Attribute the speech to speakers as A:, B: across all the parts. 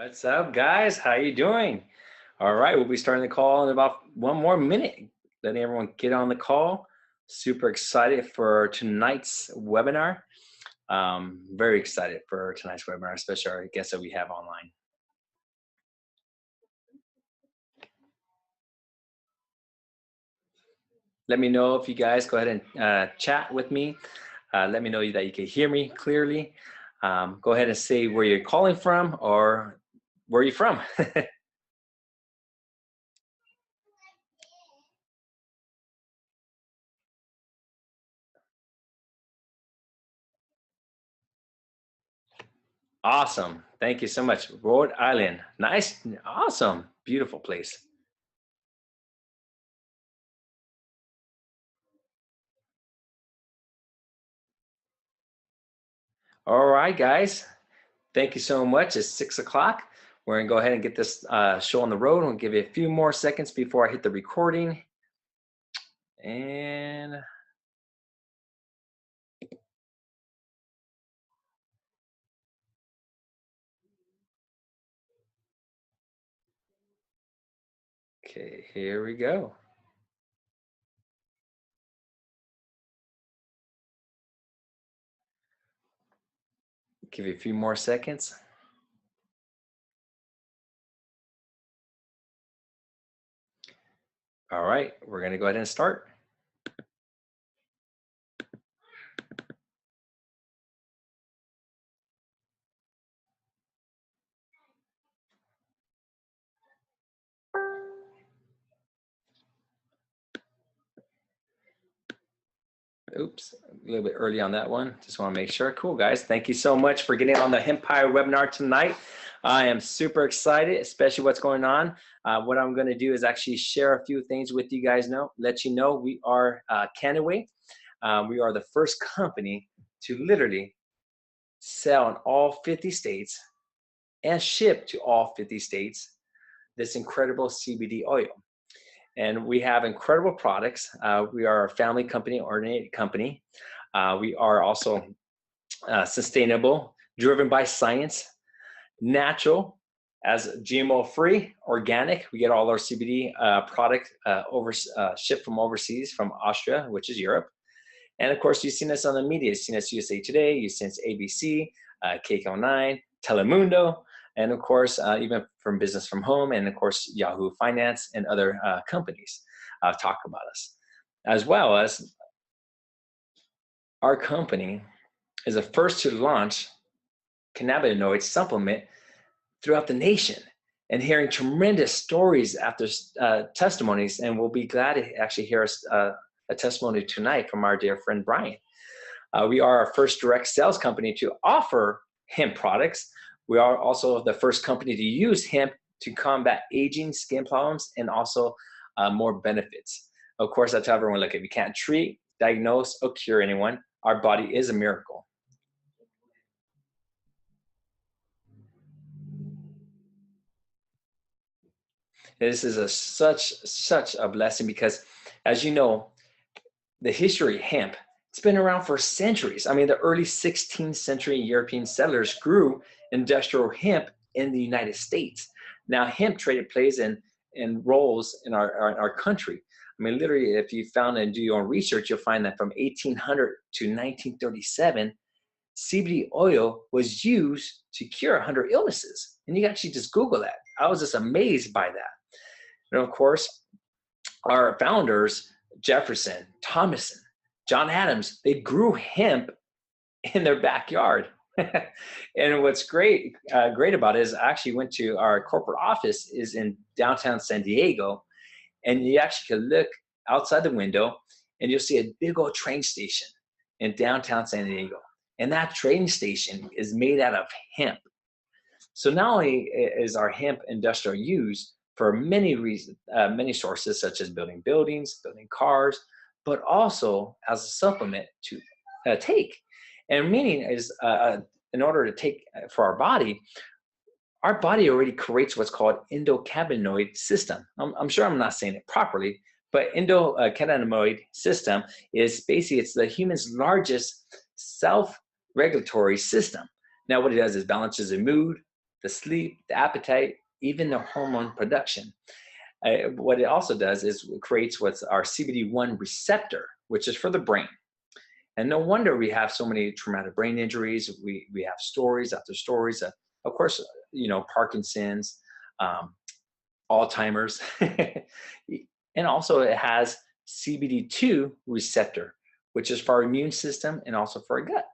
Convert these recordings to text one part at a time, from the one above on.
A: What's up, guys? How you doing? All right, we'll be starting the call in about 1 more minute. Letting everyone get on the call. Super excited for tonight's webinar. Very excited for tonight's webinar, especially our guests that we have online. Let me know if you guys go ahead and chat with me. Let me know that you can hear me clearly. Go ahead and say where you're calling from or where you're from. Awesome. Thank you so much. Rhode Island. Nice. Awesome. Beautiful place. All right, guys. Thank you so much. It's 6 o'clock. We're going to go ahead and get this show on the road. I'll give you a few more seconds before I hit the recording. And okay, here we go. Give you a few more seconds. All right, we're going to go ahead and start. Oops, a little bit early on that one. Just want to make sure. Cool, guys. Thank you so much for getting on the Hempire Webinar tonight. I am super excited, especially what's going on. What I'm going to do is actually share a few things with you guys now. Let you know we are Canaway. We are the first company to literally sell in all 50 states and ship to all 50 states this incredible CBD oil. And we have incredible products. We are a family company, oriented company. We are also sustainable, driven by science, natural, as GMO-free, organic. We get all our CBD product shipped from overseas, from Austria, which is Europe. And of course, you've seen us on the media. You've seen us USA Today, you've seen us ABC, KCO9, Telemundo, and of course, even from Business from Home, and of course, Yahoo Finance and other companies talk about us. As well as our company is the first to launch cannabinoid supplement throughout the nation, and hearing tremendous stories after testimonies, and we'll be glad to actually hear a testimony tonight from our dear friend Brian. We are our first direct sales company to offer hemp products. We are also the first company to use hemp to combat aging, skin problems, and also more benefits. Of course, I tell everyone, look, if you can't treat, diagnose, or cure anyone, our body is a miracle. This is such a blessing because, as you know, the history of hemp, it's been around for centuries. I mean, the early 16th century European settlers grew industrial hemp in the United States. Now, hemp trade plays in roles in our country. I mean, literally, if you found and do your own research, you'll find that from 1800 to 1937, CBD oil was used to cure 100 illnesses. And you can actually just Google that. I was just amazed by that. And of course, our founders, Jefferson, Thomason, John Adams, they grew hemp in their backyard. And what's great about it is I actually went to our corporate office is in downtown San Diego, and you actually can look outside the window and you'll see a big old train station in downtown San Diego. And that train station is made out of hemp. So not only is our hemp industrial used for many reasons, many sources, such as building buildings, building cars, but also as a supplement to take. And meaning is, in order to take for our body already creates what's called endocannabinoid system. I'm sure I'm not saying it properly, but endocannabinoid system is basically, it's the human's largest self-regulatory system. Now, what it does is balances the mood, the sleep, the appetite, even the hormone production. What it also does is it creates what's our CBD1 receptor, which is for the brain. And no wonder we have so many traumatic brain injuries. We have stories after stories. Of course, Parkinson's, Alzheimer's. And also it has CBD2 receptor, which is for our immune system and also for our gut.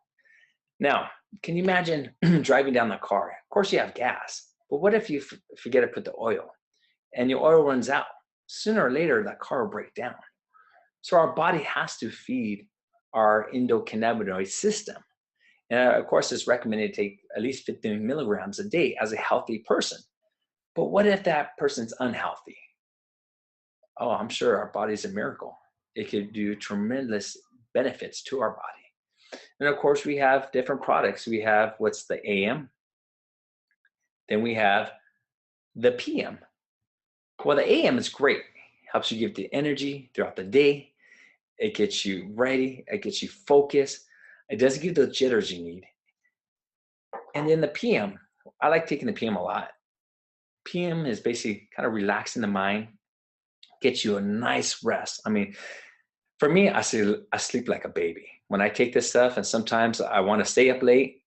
A: Now, can you imagine driving down the car? Of course you have gas, but what if you forget to put the oil and your oil runs out? Sooner or later, that car will break down. So our body has to feed our endocannabinoid system. And of course, it's recommended to take at least 15 milligrams a day as a healthy person. But what if that person's unhealthy? Oh, I'm sure our body's a miracle. It could do tremendous benefits to our body. And of course, we have different products. We have what's the AM. Then we have the PM. Well, the AM is great. Helps you give the energy throughout the day. It gets you ready. It gets you focused. It doesn't give the jitters you need. And then the PM, I like taking the PM a lot. PM is basically kind of relaxing the mind, gets you a nice rest. I mean, for me, I sleep like a baby when I take this stuff, and sometimes I want to stay up late.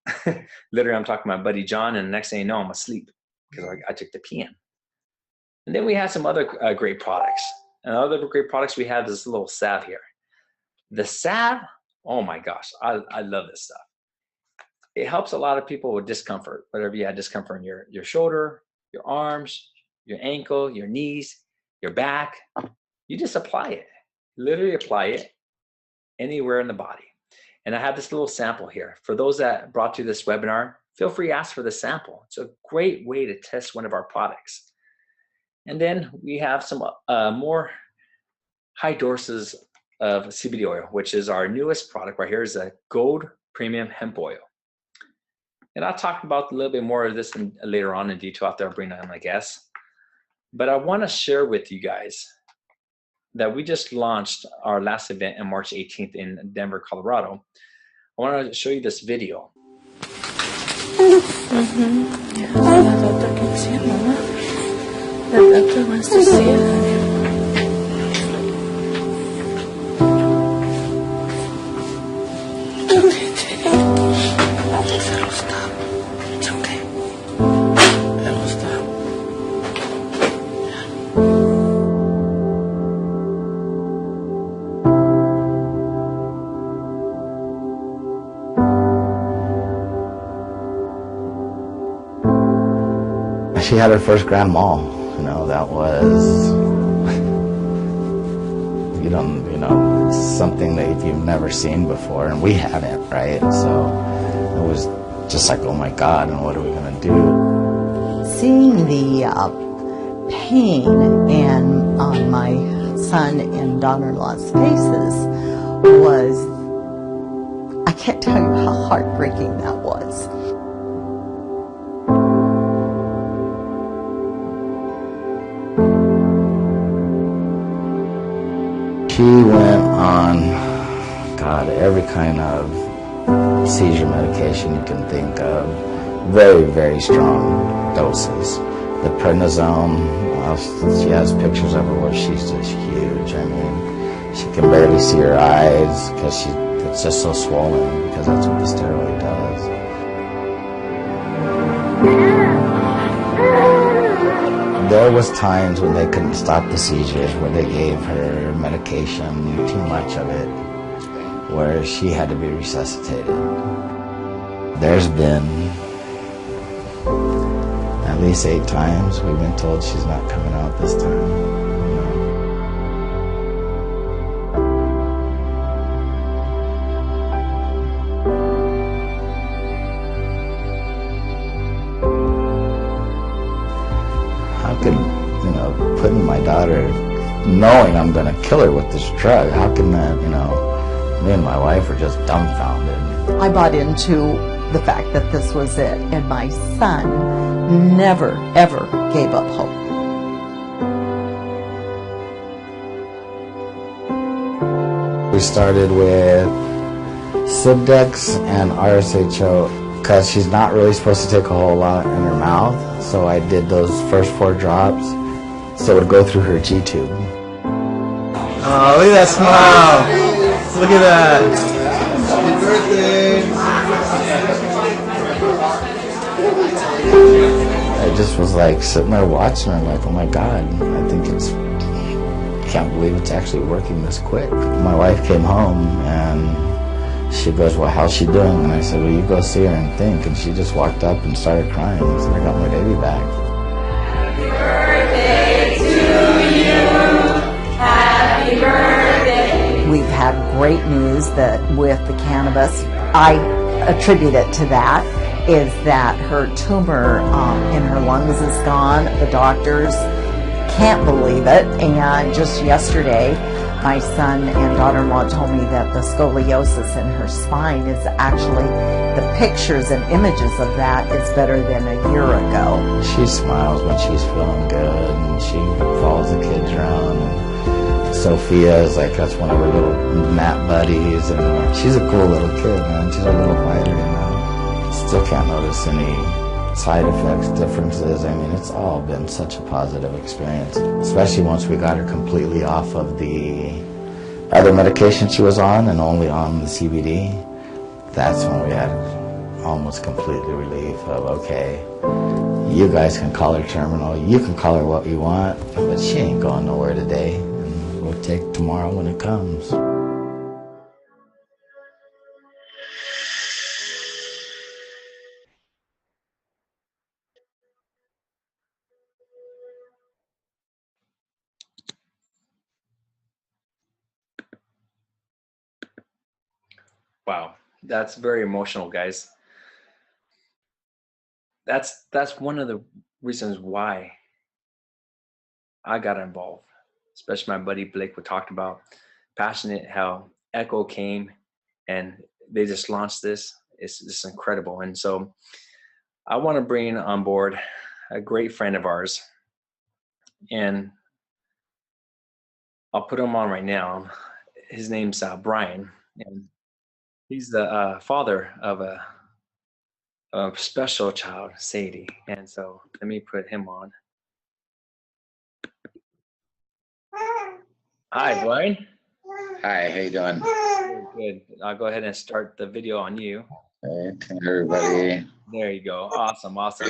A: Literally, I'm talking to my buddy John, and the next thing you know, I'm asleep because I took the PM. And then we have some other great products. And other great products we have this little salve here. The salve, oh my gosh, I love this stuff. It helps a lot of people with discomfort, whatever you had discomfort in your shoulder, your arms, your ankle, your knees, your back. You just apply it. Literally apply it anywhere in the body. And I have this little sample here. For those that brought to this webinar, feel free to ask for the sample. It's a great way to test one of our products. And then we have some more high doses of CBD oil, which is our newest product right here, is a gold premium hemp oil. And I'll talk about a little bit more of this later on in detail after I bring on my guests. But I want to share with you guys that we just launched our last event on March 18th in Denver, Colorado. I want to show you this video.
B: Mm-hmm. Yeah, the doctor can see it, Mama. The doctor wants to see it. It'll stop. It's okay. It'll stop.
C: She had her first grand mal. That was, it's something that you've never seen before, and we hadn't, right? So it was just like, oh my God, and what are we gonna do?
D: Seeing the pain on my son and daughter-in-law's faces was, I can't tell you how heartbreaking that was.
C: She went on, God, every kind of seizure medication you can think of. Very, very strong doses. The prednisone, she has pictures of her where she's just huge. I mean, she can barely see her eyes because it's just so swollen, because that's what the steroid does. There was times when they couldn't stop the seizures, where they gave her medication, too much of it, where she had to be resuscitated. There's been at least 8 times we've been told she's not coming out this time. How could, putting my daughter, knowing I'm going to kill her with this drug, how can that, me and my wife are just dumbfounded.
D: I bought into the fact that this was it, and my son never, ever gave up hope. We
C: started with Sibdex and RSHO because she's not really supposed to take a whole lot in her mouth. So I did those first 4 drops so it would go through her G-tube.
E: Oh, look at that smile. Look at that. Happy birthday.
C: I just was like sitting there watching her like, oh my God, I think can't believe it's actually working this quick. My wife came home and she goes, well, how's she doing? And I said, well, you go see her and think. And she just walked up and started crying. I said, I got my baby back.
F: Happy birthday to you. Happy birthday.
D: We've had great news that with the cannabis, I attribute it to that, is that her tumor in her lungs is gone. The doctors can't believe it. And just yesterday, my son and daughter-in-law told me that the scoliosis in her spine is actually, the pictures and images of that is better than a year ago.
C: She smiles when she's feeling good, and she follows the kids around. And Sophia is like, that's one of her little nap buddies, and she's a cool little kid, man. She's a little fighter, you know. Still can't notice any side effects, differences. I mean, it's all been such a positive experience, especially once we got her completely off of the other medication she was on and only on the CBD. That's when we had almost completely relief of, okay, you guys can call her terminal, you can call her what you want, but she ain't going nowhere today, and we'll take tomorrow when it comes.
A: Wow, that's very emotional, guys. That's one of the reasons why I got involved, especially my buddy Blake we talked about, passionate how Echo came and they just launched this. It's just incredible. And so I want to bring on board a great friend of ours, and I'll put him on right now. His name's Brian, and he's the father of a special child, Sadie. And so let me put him on. Hi, Brian.
C: Hi, how you doing?
A: Good. I'll go ahead and start the video on you.
C: Hey, everybody.
A: There you go. Awesome, awesome.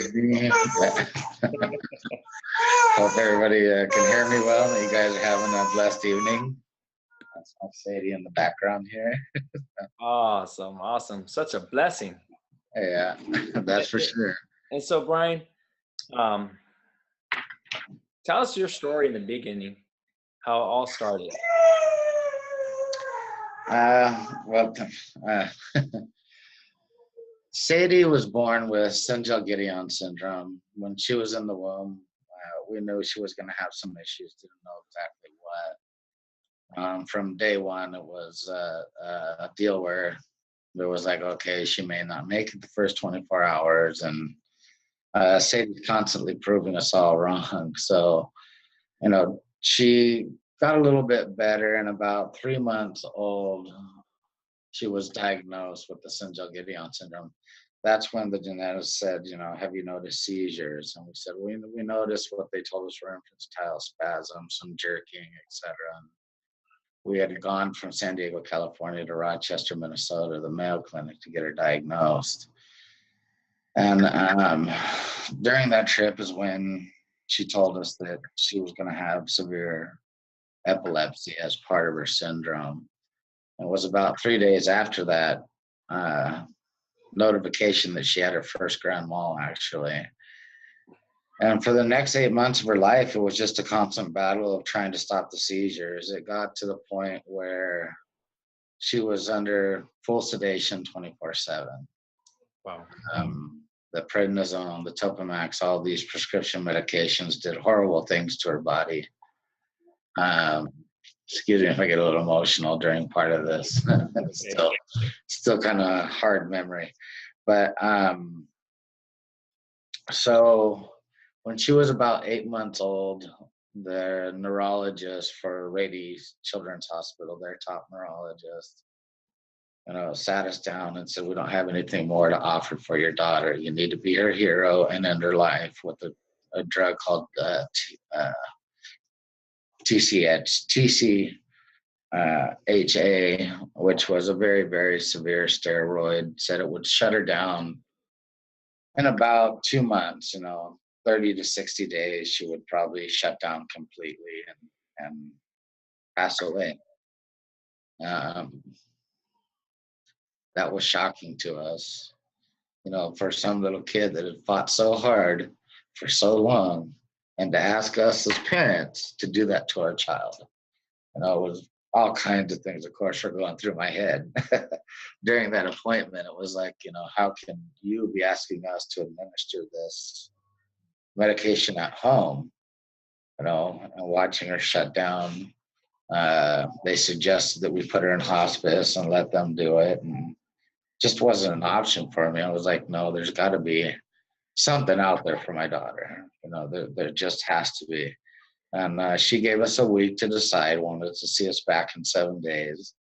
C: Hope everybody can hear me well. You guys are having a blessed evening. That's my Sadie in the background here.
A: Awesome, awesome. Such a blessing.
C: Yeah, that's for sure.
A: And so, Brian, tell us your story in the beginning, how it all started.
C: Sadie was born with Schinzel Gideon Syndrome. When she was in the womb, we knew she was going to have some issues, didn't know exactly what. From day one, it was a deal where there was like, okay, she may not make it the first 24 hours. And Sadie's constantly proving us all wrong. So, she got a little bit better, and about 3 months old, she was diagnosed with the Schinzel Gideon Syndrome. That's when the geneticist said, have you noticed seizures? And we said, we noticed what they told us were infantile spasms, some jerking, etc. We had gone from San Diego, California to Rochester, Minnesota, the Mayo Clinic, to get her diagnosed. And during that trip is when she told us that she was going to have severe epilepsy as part of her syndrome. It was about 3 days after that notification that she had her first grand mal, actually. And for the next 8 months of her life, it was just a constant battle of trying to stop the seizures. It got to the point where she was under full sedation 24/7.
A: Wow.
C: The prednisone, the Topamax, all these prescription medications did horrible things to her body. Excuse me if I get a little emotional during part of this. It's still kind of hard memory. But so when she was about 8 months old, the neurologist for Rady Children's Hospital, their top neurologist, sat us down and said, we don't have anything more to offer for your daughter. You need to be her hero and end her life with a drug called TCHA, which was a very, very severe steroid. Said it would shut her down in about 2 months, 30 to 60 days, she would probably shut down completely and pass away. That was shocking to us, for some little kid that had fought so hard for so long, and to ask us as parents to do that to our child. It was all kinds of things, of course, were going through my head during that appointment. It was like, how can you be asking us to administer this medication at home, and watching her shut down. They suggested that we put her in hospice and let them do it, and just wasn't an option for me. I was like, no, there's got to be something out there for my daughter. There just has to be. And she gave us a week to decide, wanted to see us back in 7 days.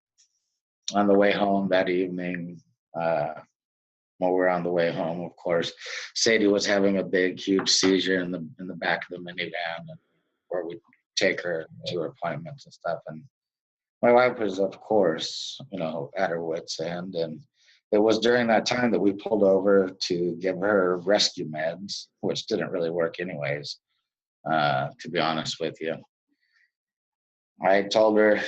C: On the way home that evening, when we were on the way home, of course, Sadie was having a big, huge seizure in the back of the minivan, where we take her to her appointments and stuff. And my wife was, of course, at her wit's end. And it was during that time that we pulled over to give her rescue meds, which didn't really work anyways, to be honest with you. I told her,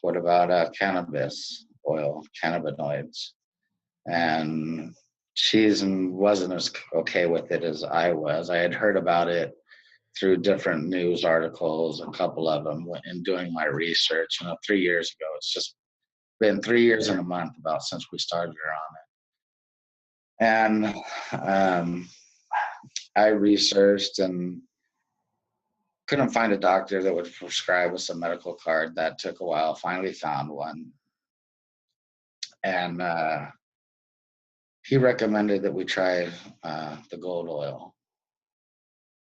C: what about cannabis oil, cannabinoids? And she wasn't as okay with it as I was. I had heard about it through different news articles, a couple of them, in doing my research. 3 years ago, it's just been 3 years and a month about since we started her on it. And I researched and couldn't find a doctor that would prescribe us a medical card. That took a while. Finally found one. And he recommended that we try the gold oil.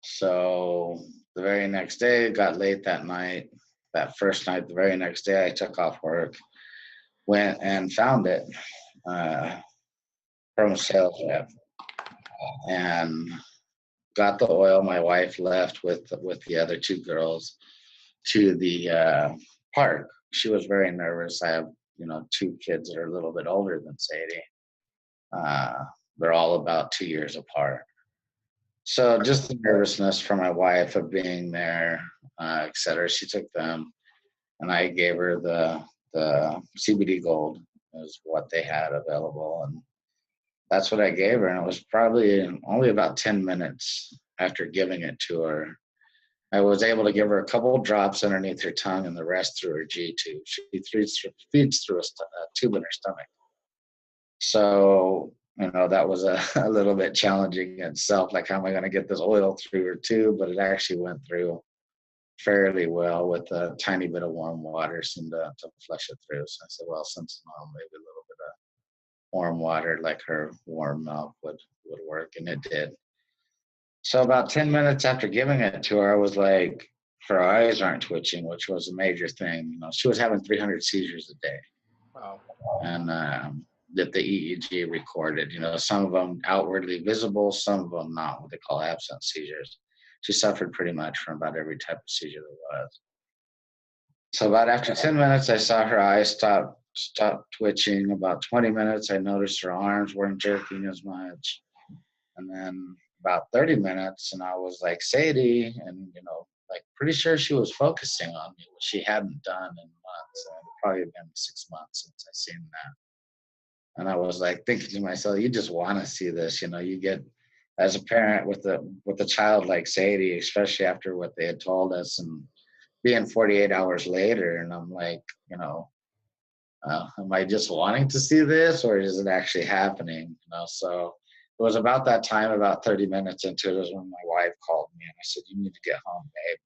C: So the very next day, it got late that night. That first night, the very next day, I took off work, went and found it from a sales rep, and got the oil. My wife left with the other 2 girls to the park. She was very nervous. I have 2 kids that are a little bit older than Sadie. They're all about 2 years apart. So just the nervousness for my wife of being there, et cetera. She took them, and I gave her the CBD gold is what they had available, and that's what I gave her. And it was probably only about 10 minutes after giving it to her, I was able to give her a couple of drops underneath her tongue and the rest through her G tube. She feeds through a tube in her stomach. So that was a little bit challenging in itself. Like, how am I going to get this oil through her tube? But it actually went through fairly well with a tiny bit of warm water, seemed to flush it through. So I said, well, since maybe a little bit of warm water, like her warm milk, would work, and it did. So about 10 minutes after giving it to her, I was like, her eyes aren't twitching, which was a major thing. She was having 300 seizures a day.
A: Wow.
C: And that the EEG recorded, some of them outwardly visible, some of them not, what they call absent seizures. She suffered pretty much from about every type of seizure there was. So about after 10 minutes, I saw her eyes stop twitching. About 20 minutes, I noticed her arms weren't jerking as much. And then about 30 minutes, and I was like, Sadie, and pretty sure she was focusing on me, which she hadn't done in months. It had probably been 6 months since I seen that. And I was like thinking to myself, you just want to see this, you get, as a parent with a child like Sadie, especially after what they had told us, and being 48 hours later, and I'm like, am I just wanting to see this, or is it actually happening? So it was about that time, about 30 minutes into it, was when my wife called me, and I said, you need to get home, babe.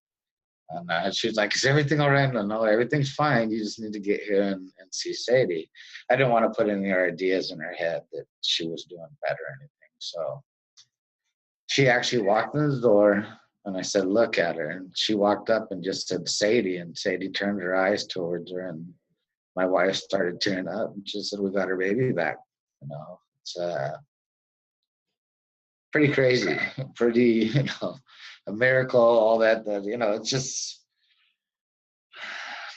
C: And she was like, is everything all right? No, everything's fine. You just need to get here and see Sadie. I didn't want to put any ideas in her head that she was doing better or anything. So she actually walked in the door, and I said, look at her. And she walked up and just said, Sadie. And Sadie turned her eyes towards her. And
G: my wife started tearing up, and she said, "We got her baby back." You know, it's pretty crazy, pretty, you know, a miracle, all that, you know, it's just,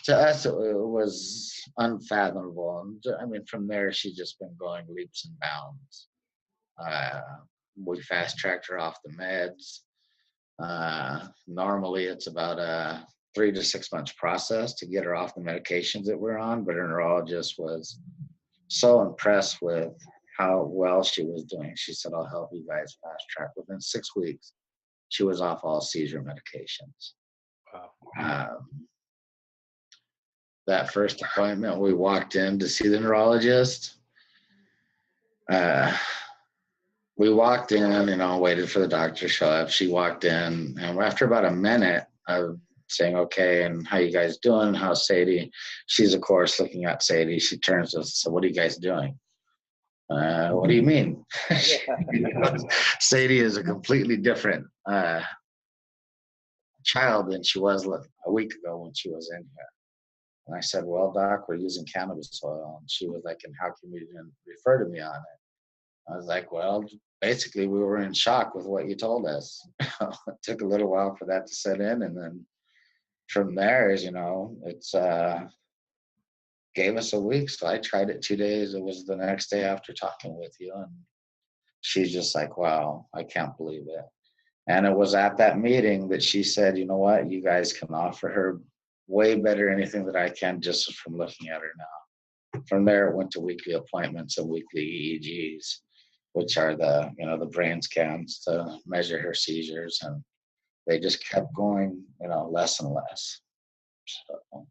G: to us, it was unfathomable. And I mean, from there, she's just been going leaps and bounds. We fast tracked her off the meds. Normally, it's about a 3 to 6 months process to get her off the medications that we're on, but her neurologist was so impressed with how well she was doing. She said, "I'll help you guys fast track." Within 6 weeks, she was off all seizure medications.
A: Wow.
G: That first appointment, we walked in to see the neurologist. We walked in, you know, waited for the doctor to show up. She walked in, and after about a minute of saying, "Okay, and how you guys doing? How's Sadie?" She's, of course, looking at Sadie. She turns to us and said, "What are you guys doing?" What do you mean? Sadie is a completely different child than she was a week ago when she was in here. And I said, "Well, Doc, we're using cannabis oil." And she was like, "And how come you didn't refer to me on it?" I was like, "Well, basically, we were in shock with what you told us." It took a little while for that to set in. And then from there, you know, it's gave us a week. So I tried it 2 days. It was the next day after talking with you. And she's just like, "Wow, I can't believe it." And it was at that meeting that she said, "You know what? You guys can offer her way better anything that I can just from looking at her now." From there, it went to weekly appointments and weekly EEGs, which are the, you know, the brain scans to measure her seizures. And they just kept going, you know, less and less. So,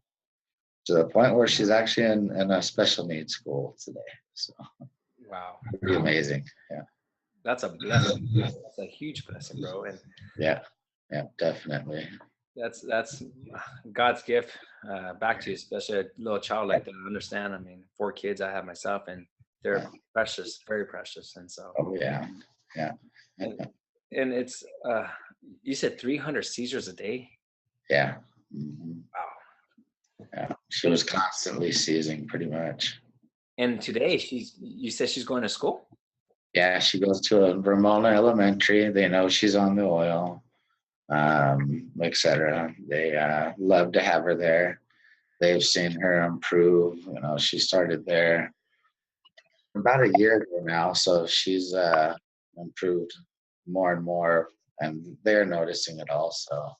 G: to the point where she's actually in a special needs school today. So
A: Wow.
G: pretty amazing. Yeah.
A: That's a blessing. That's a huge blessing, bro. And
G: Yeah, definitely.
A: that's God's gift back to you, especially a little child like that. I understand. I mean, 4 kids I have myself, and they're precious, very precious. And so,
G: Oh yeah.
A: and it's you said 300 seizures a day.
G: Yeah. Mm-hmm.
A: Wow.
G: Yeah, she was constantly seizing pretty much.
A: And today you said she's going to school?
G: Yeah, she goes to a Ramona Elementary. They know she's on the oil, etc. They love to have her there. They've seen her improve. You know, she started there about a year ago now, so she's improved more and more, and they're noticing it also.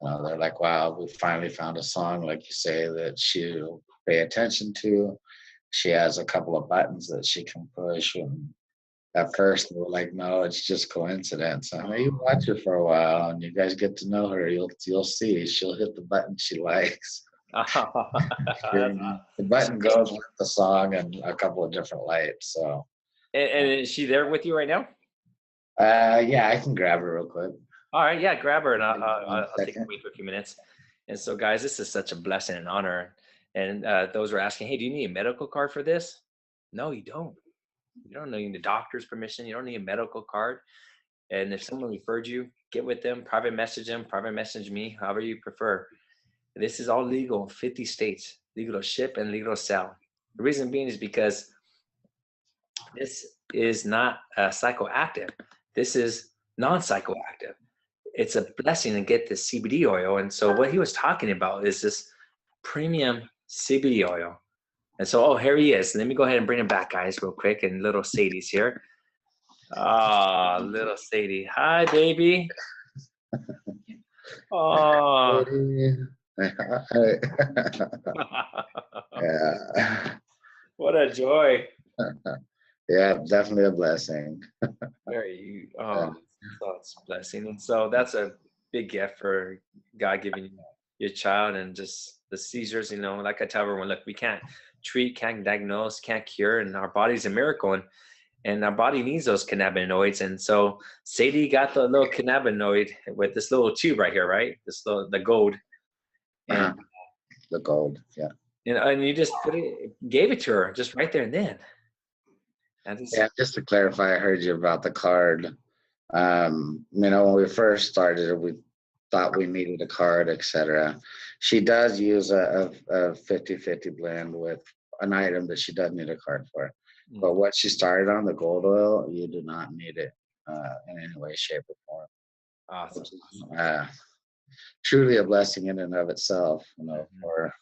G: They're like, "Wow, we finally found a song, like you say, that she'll pay attention to." She has a couple of buttons that she can push, and at first they were like, "No, it's just coincidence." I mean, you watch her for a while, and you guys get to know her. You'll see she'll hit the button she likes. The button goes with the song and a couple of different lights. So,
A: and is she there with you right now?
G: Yeah, I can grab her real quick.
A: All right, yeah, grab her, and I'll take a wait for a few minutes. And so, guys, this is such a blessing and honor. And those were asking, "Hey, do you need a medical card for this?" No, you don't. You don't need the doctor's permission. You don't need a medical card. And if someone referred you, get with them, private message me, however you prefer. This is all legal in 50 states, legal to ship and legal to sell. The reason being is because this is not psychoactive. This is non-psychoactive. It's a blessing to get this CBD oil. And so what he was talking about is this premium CBD oil. And so, oh, here he is. Let me go ahead and bring him back, guys, real quick. And little Sadie's here. Oh, little Sadie. Hi, baby. Oh.
G: Yeah.
A: What a joy.
G: Yeah, definitely a blessing.
A: Very, so it's a blessing. And so that's a big gift for God giving you your child, and just the seizures, like I tell everyone, look, we can't treat, can't diagnose, can't cure, and our body's a miracle, and our body needs those cannabinoids. And so Sadie got the little cannabinoid with this little tube right here, right? The gold. And
G: the gold, yeah.
A: And you just gave it to her just right there and then.
G: Yeah, just to clarify, I heard you about the card. When we first started, we thought we needed a card, etc. She does use a 50-50 blend with an item that she does need a card for. But what she started on, the gold oil, you do not need it in any way, shape, or form.
A: Awesome.
G: Which is, truly a blessing in and of itself, you know, for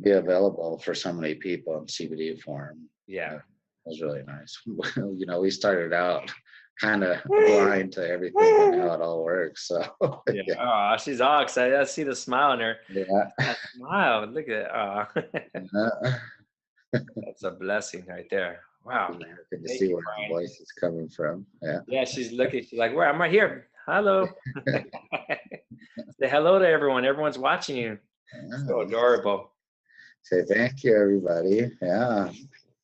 G: be available for so many people in CBD form.
A: Yeah.
G: It was really nice. You know, we started out kind of blind to everything and how it all works. So
A: Yeah. Oh, she's all excited. I see the smile on her.
G: yeah.
A: That smile. Look at it. Oh.
G: Uh,
A: That's a blessing right there. Wow, man.
G: good to
A: Thank
G: see
A: you,
G: where the
A: Brian.
G: voice is coming from. Yeah.
A: Yeah, she's looking. She's like, "Where? I'm right here. Hello." Say hello to everyone. Everyone's watching you. So adorable.
G: Say thank you, everybody. Yeah.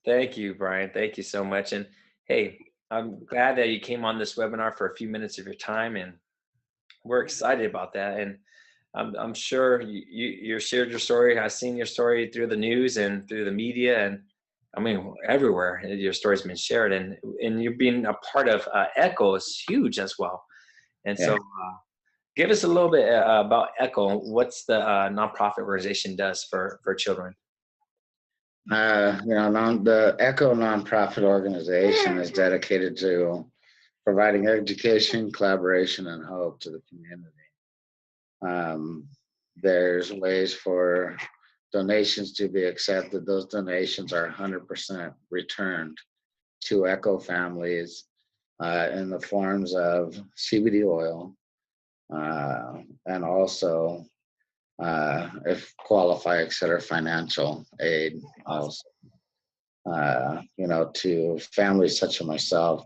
A: Thank you, Brian. Thank you so much. And hey, I'm glad that you came on this webinar for a few minutes of your time, and we're excited about that. And I'm sure you shared your story. I've seen your story through the news and through the media, and I mean everywhere. Your story's been shared, and you being a part of Echo is huge as well. And so, give us a little bit about Echo. What's the nonprofit organization does for children?
G: You know, the Echo nonprofit organization is dedicated to providing education, collaboration, and hope to the community. There's ways for donations to be accepted. Those donations are 100% returned to Echo families in the forms of CBD oil and also, if qualify, etc., financial aid also. You know, to families such as myself,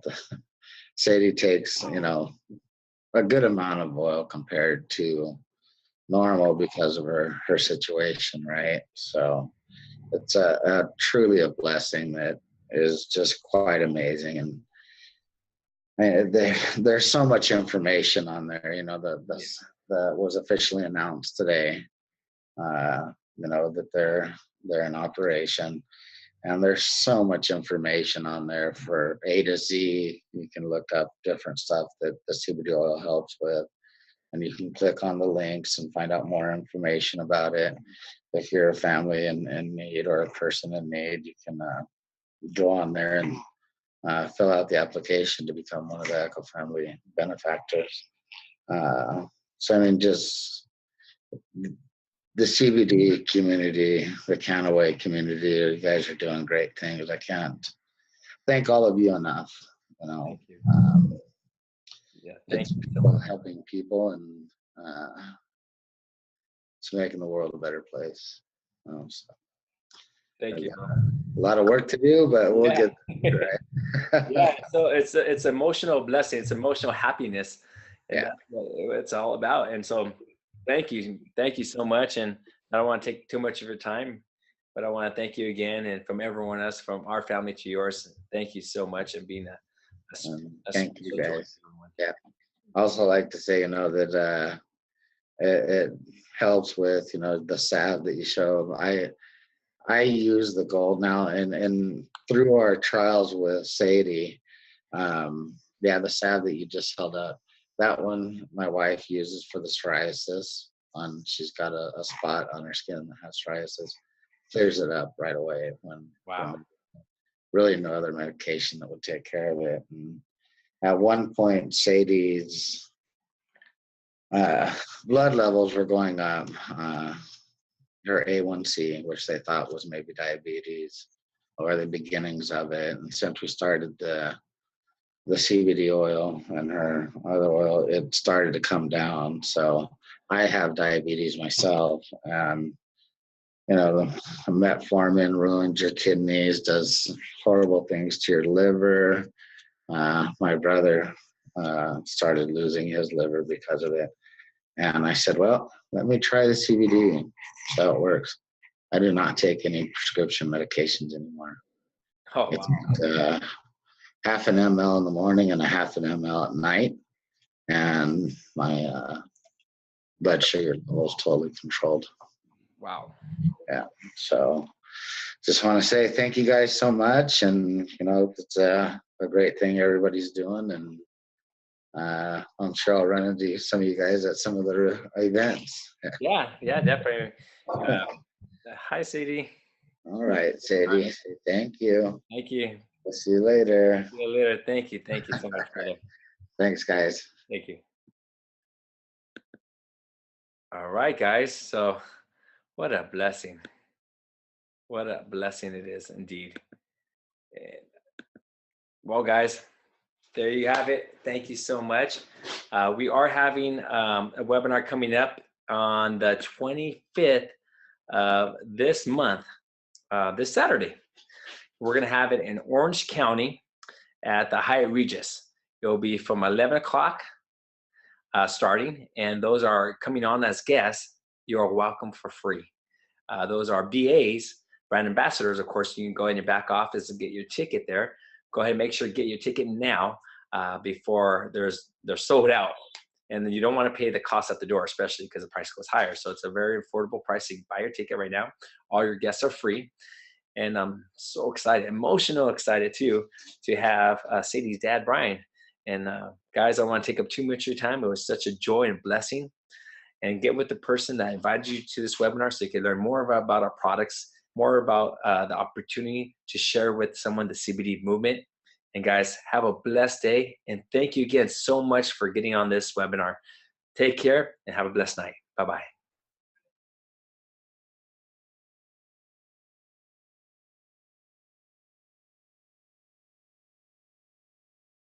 G: Sadie takes, you know, a good amount of oil compared to normal because of her situation, right? So it's a truly a blessing that is just quite amazing. And there's so much information on there. You know, the was officially announced today. You know, that they're in operation, and there's so much information on there for A to Z. You can look up different stuff that the CBD oil helps with, and you can click on the links and find out more information about it. If you're a family in need or a person in need, you can go on there and fill out the application to become one of the Echo family benefactors. So I mean, just the CBD community, the Canaway community, you guys are doing great things. I can't thank all of you enough. You know,
A: Thank you. Yeah,
G: it's
A: thank you.
G: people helping people, and it's making the world a better place. So,
A: Thank you.
G: a lot of work to do, but we'll get there, right?
A: Yeah, so it's emotional blessing. It's emotional happiness. And
G: Yeah.
A: that's what it's all about. And so thank you so much. And I don't want to take too much of your time, but I want to thank you again, and from everyone else, from our family to yours, thank you so much, and being a
G: Thank you,
A: special joy
G: guys.
A: to everyone.
G: Yeah. I also like to say, you know, that it helps with, you know, the salve that you show. I use the gold now, and through our trials with Sadie, the salve that you just held up, that one my wife uses for the psoriasis. She's got a spot on her skin that has psoriasis, clears it up right away when really no other medication that would take care of it. And at one point, Sadie's blood levels were going up. Her A1C, which they thought was maybe diabetes or the beginnings of it. And since we started the CBD oil and her other oil, it started to come down. So I have diabetes myself, and you know, the metformin ruins your kidneys, does horrible things to your liver. My brother started losing his liver because of it. And I said, well, let me try the CBD. That's how it works. I do not take any prescription medications anymore.
A: Oh,
G: It's half an ml in the morning and a half an ml at night. And my blood sugar level is totally controlled.
A: wow.
G: Yeah. So just want to say thank you guys so much. And, you know, it's a great thing everybody's doing. And I'm sure I'll run into some of you guys at some of the events.
A: Yeah, definitely. Hi, Sadie.
G: All right, Sadie. Thank you.
A: Thank you.
G: We'll see you later.
A: See you later. Thank you so much, brother.
G: Thanks, guys.
A: Thank you. All right, guys. So, what a blessing. What a blessing it is indeed. And, well, guys, there you have it. Thank you so much. We are having a webinar coming up on the 25th of this month, this Saturday. We're going to have it in Orange County at the Hyatt Regis. It'll be from 11 o'clock starting, and those are coming on as guests. You're welcome for free. Those are BAs, brand ambassadors. Of course, you can go in your back office and get your ticket there. Go ahead and make sure to get your ticket now before they're sold out. And then you don't want to pay the cost at the door, especially because the price goes higher. So it's a very affordable price. So you can buy your ticket right now. All your guests are free. And I'm so excited, emotional excited too, to have Sadie's dad, Brian. And guys, I don't want to take up too much of your time. It was such a joy and blessing. And get with the person that invited you to this webinar so you can learn more about our products, more about the opportunity to share with someone the CBD movement. And guys, have a blessed day. And thank you again so much for getting on this webinar. Take care and have a blessed night. Bye-bye.